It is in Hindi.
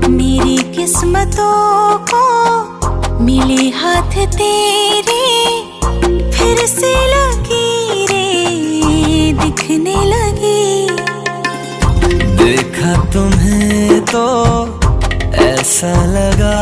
मेरी किस्मतों को मिले हाथ तेरे, फिर से लकीरें दिखने लगी। देखा तुम्हें तो ऐसा लगा